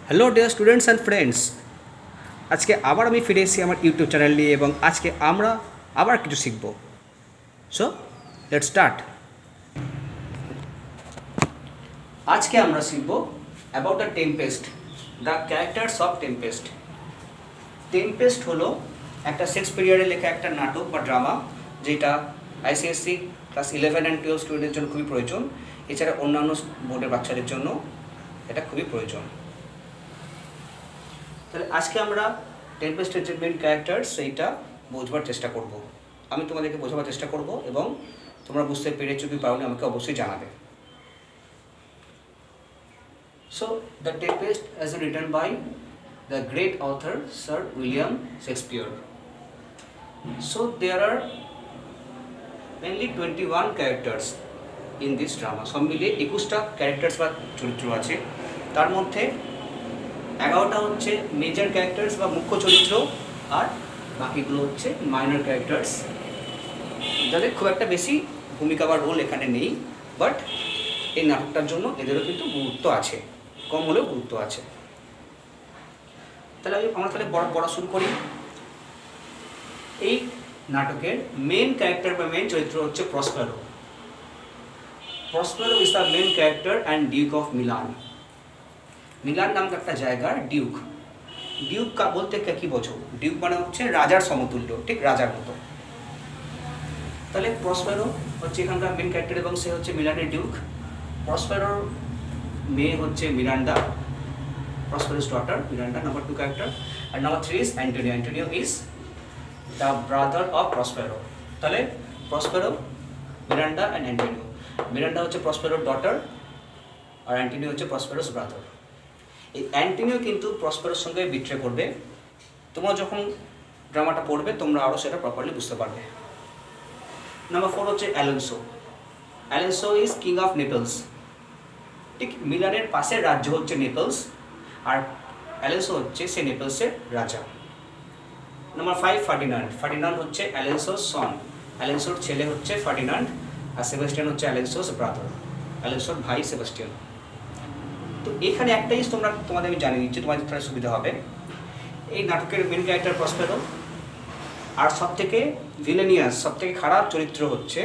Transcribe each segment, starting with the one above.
Hello dear students and friends, আজকে আবার আমি ফিরে এসেছি আমার ইউটিউব চ্যানেল নিয়ে এবং আজকে আমরা আবার কিছু শিখব। So let's start. আজকে আমরা শিখব about the Tempest, the characters of Tempest. Tempest হলো একটা শেক্সপিয়ারের লেখা একটা নাটক বা ড্রামা, যেটা আইসিএসসি ক্লাস 11 অ্যান্ড 12 স্টুডেন্টের জন্য খুবই প্রয়োজন। এছাড়া অন্যান্য বোর্ডের বাচ্চাদের জন্য এটা খুবই প্রয়োজন। তাহলে আজকে আমরা টেম্পেস্টের যে মেন ক্যারেক্টার সেইটা বোঝবার চেষ্টা করব। আমি তোমাদেরকে বোঝাবার চেষ্টা করব এবং তোমরা বুঝতে পেরেছো কি পারোনি আমাকে অবশ্যই জানাবে। So the Tempest as written by the great author Sir William Shakespeare. So there are mainly 21 characters in this drama. সব মিলিয়ে 21টা ক্যারেক্টার্স বা চরিত্র আছে। তার মধ্যে 11টা হচ্ছে মেজর ক্যারেক্টার্স বা মুখ্য চরিত্র, আর বাকিগুলো হচ্ছে মাইনর ক্যারেক্টার্স, যাদের খুব একটা বেশি ভূমিকা বা রোল এখানে নেই, বাট এই নাটকটার জন্য এদেরও কিন্তু গুরুত্ব আছে, কম হলেও গুরুত্ব আছে। তাহলে আমরা পড়া শুরু করি। এই নাটকের মেন ক্যারেক্টার বা মেন চরিত্র হচ্ছে Prospero. Prospero is the main character and duke of Milan. Milan নামক একটা জায়গার ডিউক। ডিউক বলতে কি বোঝো? ডিউক মানে হচ্ছে রাজার সমতুল্য, ঠিক রাজার মতো। তাহলে প্রসপেরো হচ্ছে এখানকার মেন ক্যারেক্টার এবং সে হচ্ছে মিলানের ডিউক। প্রসপেরোর মেয়ে হচ্ছে Miranda, Prospero's daughter Miranda, number 2 character. আর number 3 is Antonio. Antonio is the brother of Prospero. তাহলে Prospero, Miranda and Antonio. Miranda হচ্ছে প্রসপেরোর ডটার আর অ্যান্টোনিও হচ্ছে প্রসপেরোস ব্রাদার। এই অ্যান্টোনিও কিন্তু প্রসপেরোর সঙ্গে বিট্রে করবে। তোমরা যখন ড্রামাটা পড়বে তোমরা আরও সেটা প্রপারলি বুঝতে পারবে। নাম্বার 4 হচ্ছে Alonso. Alonso is king of Naples. ঠিক মিলানের পাশের রাজ্য হচ্ছে নেপলস, আর অ্যালোনসো হচ্ছে সে নেপলসের রাজা। Number 5 Ferdinand. ফার্ডিনান্ড হচ্ছে অ্যালোনসোর সন। অ্যালোনসোর ছেলে হচ্ছে ফার্ডিনান্ড, আর সেবাস্টিয়ান হচ্ছে অ্যালোনসোর ব্রাদার, অ্যালোনসোর ভাই সেবাস্টিয়ান। তো এখানে একটা জিনিস তোমাদের আমি জানিয়ে দিচ্ছি, তোমাদের তাহলে সুবিধা হবে। এই নাটকের মেন ক্যারেক্টার প্রসপেরো, আর সবথেকে ভিলেনিয়াস, সবথেকে খারাপ চরিত্র হচ্ছে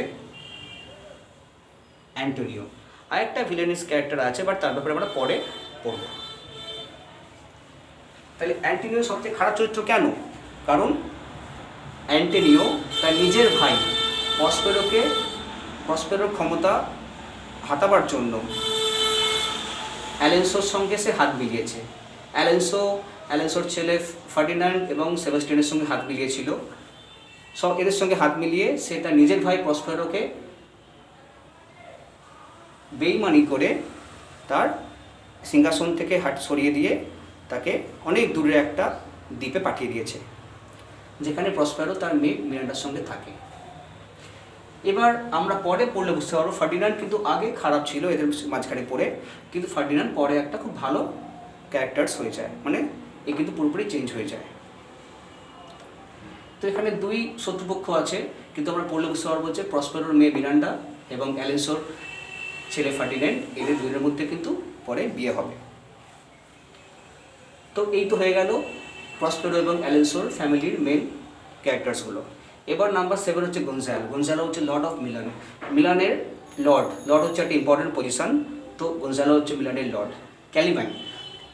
অ্যান্টোনিও। আরেকটা ভিলেনিয়াস ক্যারেক্টার আছে, বাট তার ব্যাপারে আমরা পরে পড়ব। তাহলে অ্যান্টোনিও সবথেকে খারাপ চরিত্র কেন? কারণ অ্যান্টোনিও তার নিজের ভাই প্রসপেরোর ক্ষমতা হাতাবার জন্য অ্যালোনসোর সঙ্গে সে হাত মিলিয়েছে। অ্যালোনসোর ছেলে ফার্ডিনান্ড এবং সেবাস্টিয়ানের সঙ্গে হাত মিলিয়েছিল। সব এদের সঙ্গে হাত মিলিয়ে সে তার নিজের ভাই প্রসপেরোকে বেইমানি করে তার সিংহাসন থেকে হাত সরিয়ে দিয়ে তাকে অনেক দূরে একটা দ্বীপে পাঠিয়ে দিয়েছে, যেখানে প্রসপেরো তার মেয়ে মিরান্ডার সঙ্গে থাকে। এবার আমরা পরে পড়লে বুঝতে পারবো ফার্ডিনান্ড কিন্তু আগে খারাপ ছিল এদের মাঝখানে পড়ে, কিন্তু ফার্ডিনান্ড পরে একটা খুব ভালো ক্যারেক্টার্স হয়ে যায়, মানে এ কিন্তু পুরোপুরি চেঞ্জ হয়ে যায়। তো এখানে 2 শত্রুপক্ষ আছে, কিন্তু আমরা পড়লে বুঝতে পারবো যে প্রসপেরোর মেয়ে মিরান্ডা এবং অ্যালোনসোর ছেলে ফার্ডিনান্ড, এদের দুজনের মধ্যে কিন্তু পরে বিয়ে হবে। তো এই তো হয়ে গেল প্রসপেরো এবং অ্যালোনসোর ফ্যামিলির মেন ক্যারেক্টার্সগুলো। এবার নাম্বার 7 হচ্ছে গনজালো। গনজালো হচ্ছে লর্ড অফ মিলান, মিলানের লর্ড হচ্ছে একটা ইম্পর্টেন্ট পজিশন। তো গনজালো হচ্ছে মিলানের লর্ড।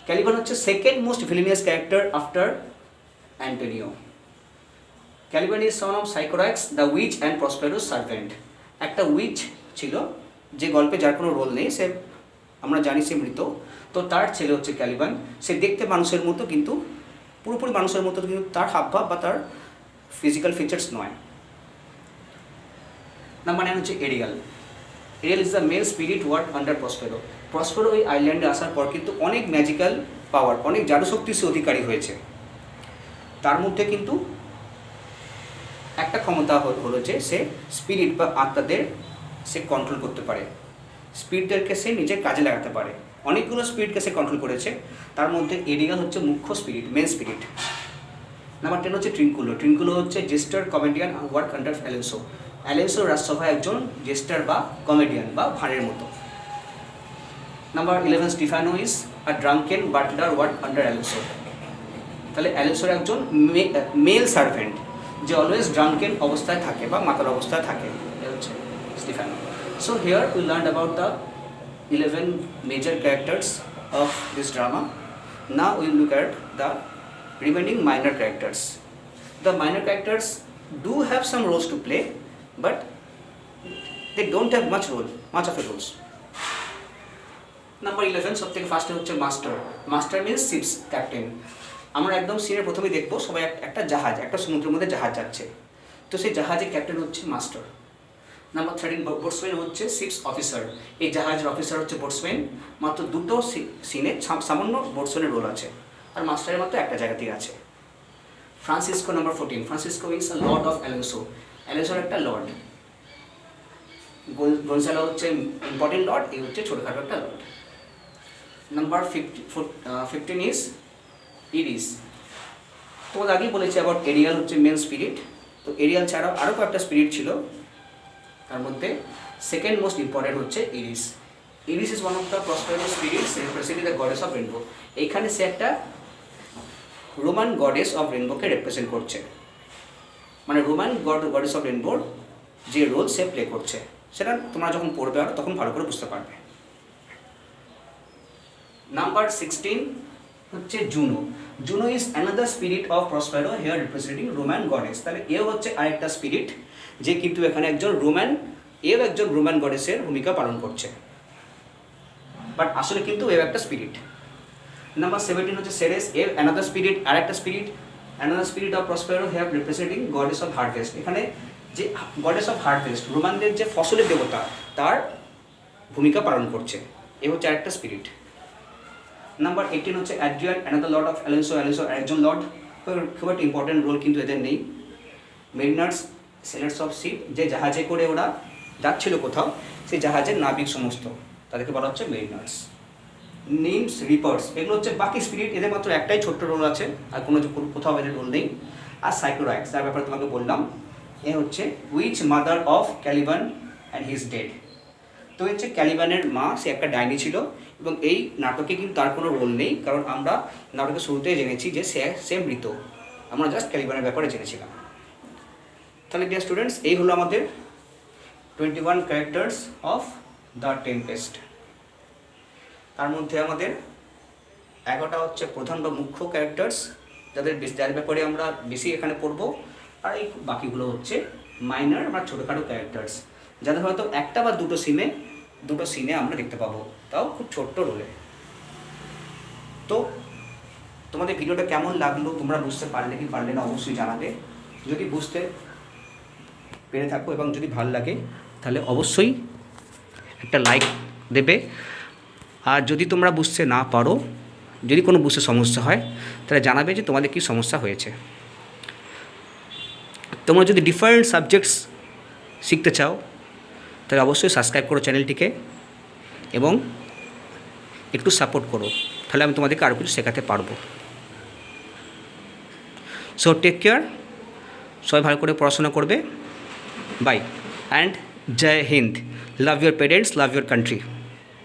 ক্যালিবান হচ্ছে second most villainous character after Antonio. Caliban is son of Sycorax the witch and Prospero's servant. একটা উইচ ছিল যে গল্পে যার কোনো রোল নেই, সে আমরা জানি সে মৃত। তো তার ছেলে হচ্ছে ক্যালিবান। সে দেখতে মানুষের মতো, কিন্তু পুরোপুরি মানুষের মতো, কিন্তু তার হাবভাব বা তার ফিজিক্যাল ফিচার্স নয়। নাম্বার 9 হচ্ছে Ariel. Ariel is the male spirit work under Prospero. Prospero এই আইল্যান্ডে আসার পর কিন্তু অনেক ম্যাজিক্যাল পাওয়ার, অনেক জাদুশক্তির সে অধিকারী হয়েছে। তার মধ্যে কিন্তু একটা ক্ষমতা হলো যে সে স্পিরিট বা আত্মাদের সে কন্ট্রোল করতে পারে, স্পিরিটদেরকে সে নিজের কাজে লাগাতে পারে। অনেকগুলো স্পিরিটকে সে কন্ট্রোল করেছে, তার মধ্যে এরিয়াল হচ্ছে মুখ্য স্পিরিট, মেন স্পিরিট। নাম্বার 10 হচ্ছে ট্রিঙ্কুলো। ট্রিঙ্কুলো হচ্ছে jester comedian work under Alonso. Alonso রাজসভায় একজন জেস্টার বা কমেডিয়ান বা ভাঁড়ের মতো। Number 11 Stephano is a drunken butler work under Alonso. তাহলে অ্যালোসোর একজন মেল সার্ভেন্ট যে অলওয়েজ ড্রাঙ্কেন অবস্থায় থাকে বা মাতাল অবস্থায় থাকে, এ হচ্ছে Stephano. So here we learn about the 11 major characters of this drama. Now we will look at the remaining minor characters. The minor characters do have some roles to play, but they don't have much of a roles. Number 11 সব থেকে ফার্স্টে হচ্ছে master. Master means ships captain. আমরা একদম সিনের প্রথমে দেখবো সবাই একটা জাহাজ, একটা সমুদ্রের মধ্যে জাহাজ যাচ্ছে, তো সেই জাহাজের ক্যাপ্টেন হচ্ছে মাস্টার। নাম্বার 13 বোটসম্যান হচ্ছে শিপস অফিসার। এই জাহাজের অফিসার হচ্ছে বোটসম্যান। মাত্র দুটো সিনে সামান্য বোটসম্যানের রোল আছে, আর মাস্টারের মাত্র একটা জায়গাতেই আছে। Francisco number 14, Francisco is a lord of Alonso. অ্যালোসোর একটা লর্ড। গনজালো হচ্ছে ইম্পর্টেন্ট লর্ড, এই হচ্ছে ছোটোখাটো একটা লর্ড। Number 15 is Aries. তোমাদের আগেই বলেছি অ্যাবাউট এরিয়াল হচ্ছে মেন স্পিরিট। তো এরিয়াল ছাড়াও আরও কয়েকটা স্পিরিট ছিল, তার মধ্যে সেকেন্ড মোস্ট ইম্পর্টেন্ট হচ্ছে Iris. Iris is one of the Prospero spirits representing the goddess of rainbow. এইখানে সে একটা রোমান গডেস অফ রেনবোকে রিপ্রেজেন্ট করছে, মানে রোমান গডেস অফ রেনবোর যে রোল সে প্লে করছে, সেটা তোমরা যখন পড়বে আর তখন ভালো করে বুঝতে পারবে। নাম্বার 16 হচ্ছে Juno. Juno is another spirit of Prospero, here representing Roman goddess. তাহলে এও হচ্ছে আরেকটা স্পিরিট যে কিন্তু এখানে একজন রোমান গডেসের ভূমিকা পালন করছে, বাট আসলে কিন্তু এও একটা স্পিরিট। নাম্বার 17 হচ্ছে সেরেস। এর অ্যানাদার স্পিরিট, আরেকটা spirit of Prospero, here representing goddess of harvest. এখানে যে গডেস অফ হারভেস্ট, রোমানদের যে ফসলের দেবতা, তার ভূমিকা পালন করছে, এ হচ্ছে আরেকটা স্পিরিট। নাম্বার 18 হচ্ছে Adrian, another Lord of Alonso. অ্যালোসোর একজন লর্ড, খুব একটা ইম্পর্টেন্ট রোল কিন্তু এদের নেই। মেরিনার্স, সেলার্স অফ শিপ, যে জাহাজে করে ওরা যাচ্ছিল কোথাও, সেই জাহাজের নাবিক সমস্ত, তাদেরকে বলা হচ্ছে মেরিনার্স। নিমস, রিপার্স, এগুলো হচ্ছে বাকি স্পিরিট, এদের মাত্র একটাই ছোট্ট রোল আছে, আর কোথাও এদের রোল নেই। আর সাইক্লোরাইক্স, যার ব্যাপারে তোমাকে বললাম, এ হচ্ছে witch mother of Caliban and his dead. তো হচ্ছে ক্যালিবানের মা, সে একটা ডাইনি ছিল, এবং এই নাটকে কিন্তু তার কোনো রোল নেই, কারণ আমরা নাটকের শুরুতেই জেনেছি যে সে মৃত, আমরা জাস্ট ক্যালিবানের ব্যাপারে জেনেছিলাম। তাহলে ডিয়ার স্টুডেন্টস, এই হলো আমাদের 21 ক্যারেক্টার্স অফ দ্য টেম্পেস্ট। তার মধ্যে আমাদের 11টা হচ্ছে প্রধান বা মুখ্য ক্যারেক্টার্স, যার ব্যাপারে আমরা বেশি এখানে পড়বো, আর এই বাকিগুলো হচ্ছে মাইনার বা ছোটোখাটো ক্যারেক্টার্স, যাদের হয়তো একটা বা দুটো সিনে আমরা দেখতে পাবো, তাও খুব ছোট্ট রোলে। তো তোমাদের ভিডিওটা কেমন লাগলো, তোমরা বুঝতে পারলে কি পারলে না অবশ্যই জানাবে। যদি বুঝতে পেরে থাকো এবং যদি ভালো লাগে তাহলে অবশ্যই একটা লাইক দেবে। আর যদি তোমরা বুঝতে না পারো, যদি কোনো বুঝতে সমস্যা হয়, তাহলে জানাবে যে তোমাদের কী সমস্যা হয়েছে। তোমরা যদি ডিফারেন্ট সাবজেক্টস শিখতে চাও, তাহলে অবশ্যই সাবস্ক্রাইব করো চ্যানেলটিকে এবং একটু সাপোর্ট করো, তাহলে আমি তোমাদেরকে আরও কিছু শেখাতে পারবো। সো টেক কেয়ার, সবাই ভালো করে পড়াশোনা করবে। Bye and Jai Hind. Love your parents, love your country.